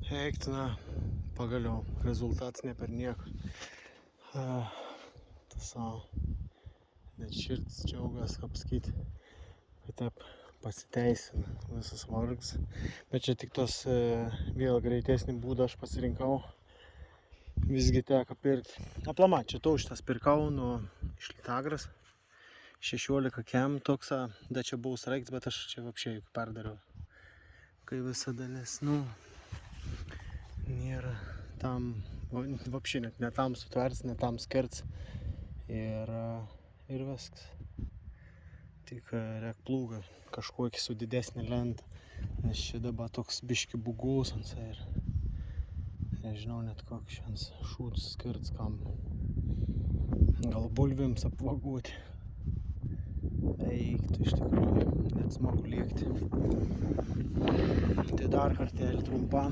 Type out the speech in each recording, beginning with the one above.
Eiktina, pagaliau, rezultatas ne per nieką. Net širdis džiaugas, kaip sakyti, kad taip pasiteisina visas vargas. Bet čia tik tos vėl greitesnį būdą aš pasirinkau. Visgi teko pirkti. Aplamai, čia šitas pirkau iš Litagras. 16 kem toks, da čia buvo sraigtas, bet aš čia vapšiai perdariau. Kai visada, nes, nėra tam, vapšiai net ne tam sutvers, ne tam skirts. Ir viskas. Tik reik plūgą kažkokį su didesnį lentą, nes čia dabar toks biški bugus ant ir nežinau net koks šiandien šūdus skirts kam. Gal bulvėms apvaguoti. Eiktų iš tikrųjų, net smagu lėkti. Tai dar kartelį trumpam.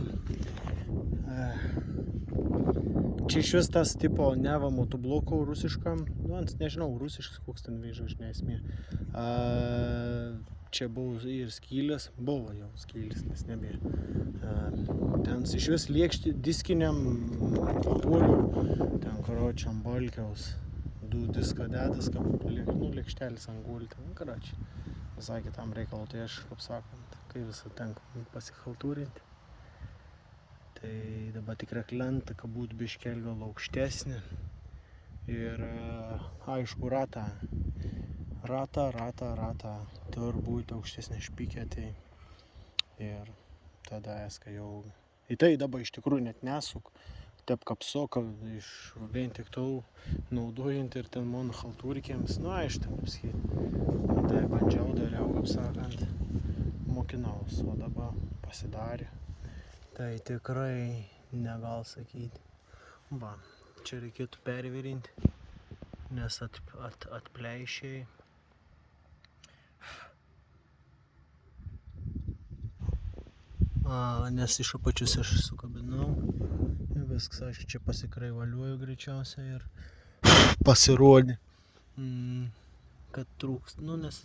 Čia iš vis tas tipo neva motobloko rusiškam, nežinau, rusiškas koks ten veža, aš neesmė. Čia buvo ir skylės, buvo jau skylės, nes nebėjo. Ten iš vis lėkšti diskiniam guoliu, ten karočiam balkiaus. Du diską dedas, kaip lėkštelis ant guolį, ten karočiai. Visai kitam reikalu, tai aš, kaip sakant, kai visą tenka pasihaltūrinti. Tai dabar tik reik lentą, kad būtų biškelį gal aukštesnį. Ir aišku, ratą. Tur būtų aukštesnė špikė, tai ir tada eska jau. Į tai dabar iš tikrųjų net nesuk. Taip kaip soka iš vien tik tau naudojant ir ten mano haltūrikėms. Aš taip pasakyti. Tai bandžiau, dariau, kaip sakant, mokinaus, o dabar pasidarė. Tai tikrai negal sakyti. Va, čia reikėtų pervirinti, nes atpleišiai. Nes iš apačius aš sukabinau. Viskas, aišku, čia pasikraivaliuoju greičiausiai ir pasirodė, kad trūks, nes,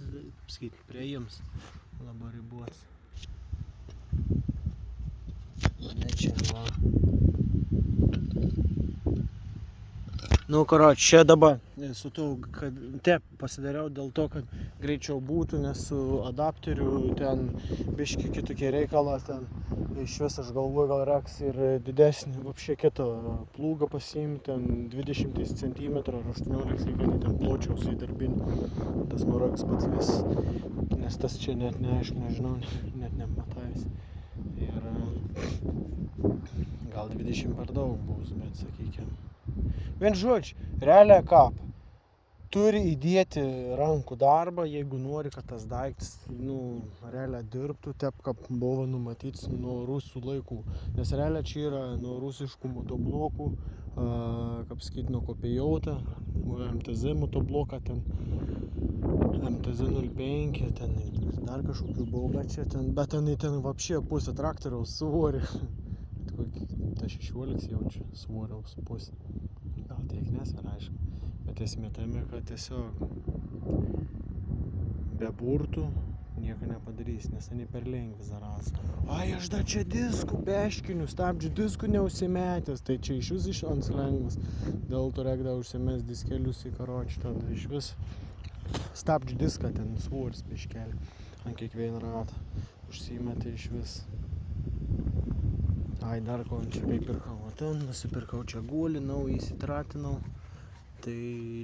sakyti, priėjims labai ribotas. Ne čia, va. Čia dabar su to, kad taip pasidariau dėl to, kad greičiau būtų, nes su adapteriu ten biški kitokie reikalą, ten iš vis aš galvoju, gal reiks ir didesnį, vapšė kitą plūgą pasiimti, ten 20 cm ar 18, jeigu ten pločiaus į darbinį. Tas nureiks pats vis, nes tas čia net neaišku, nežinau, net nematais. Ir gal 20 per daug bus, bet sakykime. Vien žodžiu, realiai kaip? Turi įdėti rankų darbą, jeigu nori, kad tas daiktas, realiai dirbtų, taip kaip buvo numatyts nuo rusų laikų. Nes realiai čia yra nuo rusiškų motoblokų, kaip sakyti, nuo kopijauta, MTZ motobloką, ten MTZ 05, ten dar kažkokių buvo, bet ten vapšė pusė traktoriaus svorį. Ta 16 jaučia svoriaus pusė. Gal tiek nesveria, aišku. Bet esmė tame, kad tiesiog be burtų nieko nepadarys, nes tai per lengvi zaras. Aš dar čia diskų, beškinių, stabdžių diskų neužsimetęs, tai čia iš vis ant lengvas. Dėl to reikdavo užsimest diskelius į karočių, tada iš vis stabdžių diską ten svoris biškelį ant kiekvieną ratą užsimetė iš vis. Dar ko čia pirkau, ten nusipirkau čia guolį, naują įsitratinau, tai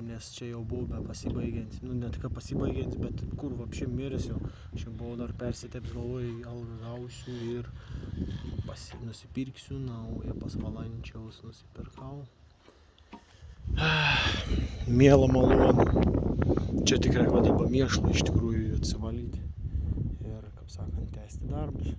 nes čia jau buvo be pasibaigiantis, ne tik pasibaigiantis, bet kur vapšė miręs jau, čia buvau dar persiteps, galvoju, algą gausiu ir nusipirksiu naują, pas Valančiaus nusipirkau. Mielą malonų, čia tik reikia dabar mėšlą iš tikrųjų atsivalyti ir, kaip sakant, tęsti darbus.